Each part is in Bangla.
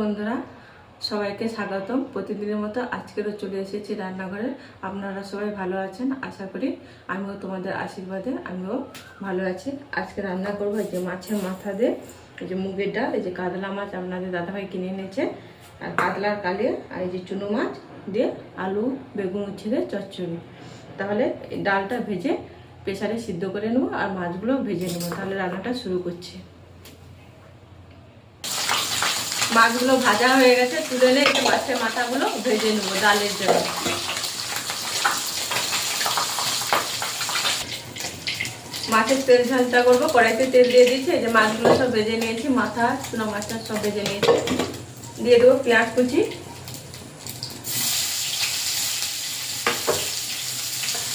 বন্ধুরা সবাইকে স্বাগতম। প্রতিদিনের মতো আজকেরও চলে এসেছি রান্নাঘরে। আপনারা সবাই ভালো আছেন আশা করি। আমিও তোমাদের আশীর্বাদে আমিও ভালো আছি। আজকে রান্না করবো এই যে মাছের মাথা দিয়ে, এই যে মুগের ডাল, এই যে কাতলা মাছ আপনাদের দাদাভাই কিনে এনেছে, আর কাতলার কালিয়া, আর এই যে চুনো মাছ দিয়ে আলু বেগুন উচ্ছে দিয়ে চচ্চড়ি। তাহলে এই ডালটা ভেজে প্রেসারে সিদ্ধ করে নেবো আর মাছগুলো ভেজে নেবো। তাহলে রান্নাটা শুরু করছি। মাছগুলো ভাজা হয়ে গেছে, তুলে নিয়ে একটু মাছের মাথাগুলো ভেজে নেবো ডালের জন্য। মাছের তেল ঝালটা করবো, কড়াইতে তেল দিয়ে দিয়েছি। এই যে মাছগুলো সব ভেজে নিয়েছি, মাথা চুনা মাছটা সব ভেজে নিয়েছি। দিয়ে দেবো পেঁয়াজ কুচি।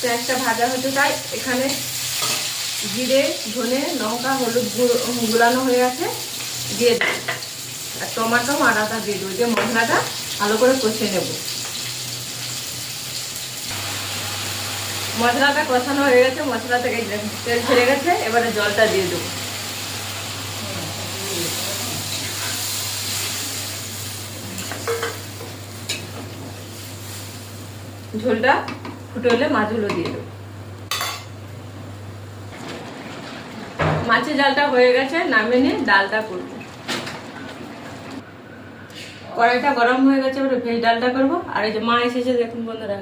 পেঁয়াজটা ভাজা হতে তাই এখানে জিরে ধনে লঙ্কা হলুদ গুলানো হয়ে আছে, দিয়ে দেবো। আর টমাটো আর আদা দিয়ে দেবো, যে মশলাটা ভালো করে কষে নেব। মশলাটা কষানো হয়ে গেছে, মশলা থেকে তেল ছেড়ে গেছে, এবারে জলটা দিয়ে দেবো। ঝোলটা ফুটে হলে মাছগুলো দিয়ে দেবো। মাছের ডালটা হয়ে গেছে, নামিয়ে নিয়ে ডালটা করবো। কড়াইটা গরম হয়ে গেছে, এবারে ভেজ ডালটা করবো। আর এই যে মা এসেছে দেখুন বন্ধুরা,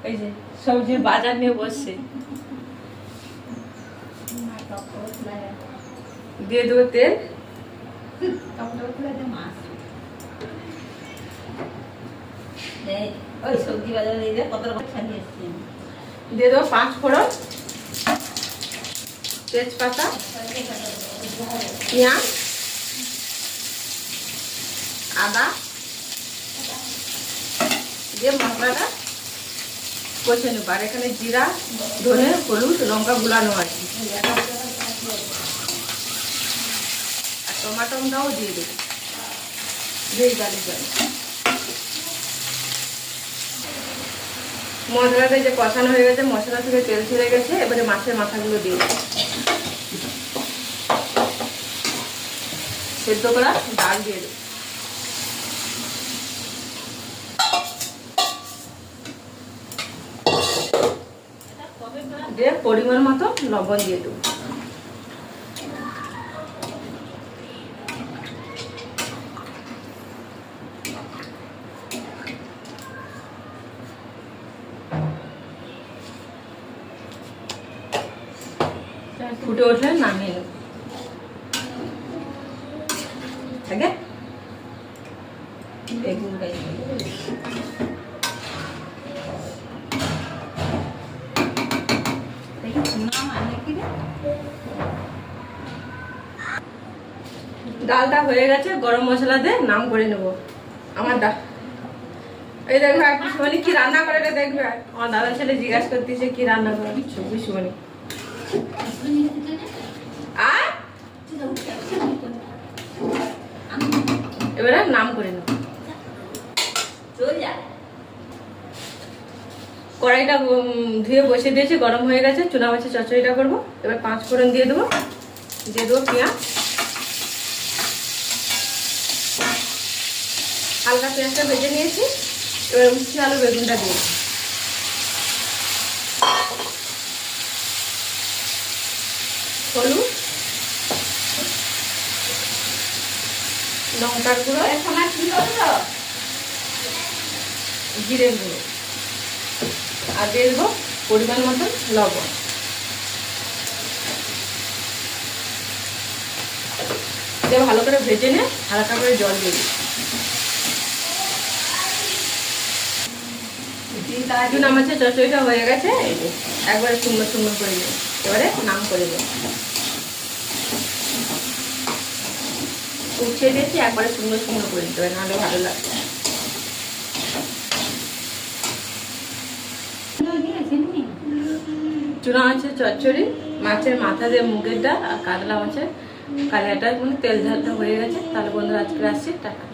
এই যে সবজির বাজার নিয়ে বসছে। দিয়ে দেবো তেল, দিয়ে দেবো 5 ফোড়ন, তেজপাতা, পেঁয়াজ, আদা দিয়ে মশলাটা কষে নেবো। আর এখানে জিরা ধনে হলুদ লঙ্কা গুলানো আছে, আর টমাটোটাও দিয়ে দেবো ভেজ ডালের জন্য। মশলাটা যে কষানো হয়ে গেছে, মশলা থেকে তেল ছেড়ে গেছে, এবারে মাছের মাথাগুলো দিয়ে দেবো। সেদ্ধ করা ডাল দিয়ে দেবো, দিয়ে পরিমাণ মতো লবণ দিয়ে দেবো। ফুটে উঠলে নামিয়ে নেব। আগে বেগুনটাই ডালটা হয়ে গেছে, গরম মশলা দিয়ে নাম করে নেব। আমার এই দেখবে মানে কি রান্না করে দেখবে। আমার দাদা ছেলে জিজ্ঞাসা করতেছে কি রান্না করে শুনি। এবারে নাম করে নেব। কড়াইটা ধুয়ে বসে দিয়েছি, গরম হয়ে গেছে। চুনা মাছের চচ্চড়িটা করবো। এবার 5 ফোড়ন দিয়ে দেবো, দিয়ে দেবো পেঁয়াজ, হালকা পেঁয়াজটা ভেজে নিয়েছি। এবার উচ্ছে আলু বেগুনটা দিয়ে হলুদ লঙ্কার গুঁড়ো জিরে গুঁড়ো আর দিয়ে দেবো পরিমাণ মতো লবণ। দিয়ে ভালো করে ভেজে নিয়ে হালকা করে জল দিয়ে দিই। চুনা মাছের চচ্চড়িটা হয়ে গেছে, এই যে একবারে সুন্দর সুন্দর করে দেবো। এবারে নাম করে দেবো। উঠিয়ে দিয়েছি, একবারে সুন্দর সুন্দর করে দিতে হবে, নাহলে ভালো লাগবে। চুনা মাছের চচ্চড়ি, মাছের মাথা দিয়ে মুগের ডাল আর কাতলা মাছের কালিয়াটা, মানে তেল ঝালটা হয়ে গেছে। তাহলে বন্ধুরা আজকে আসছি, টাটা।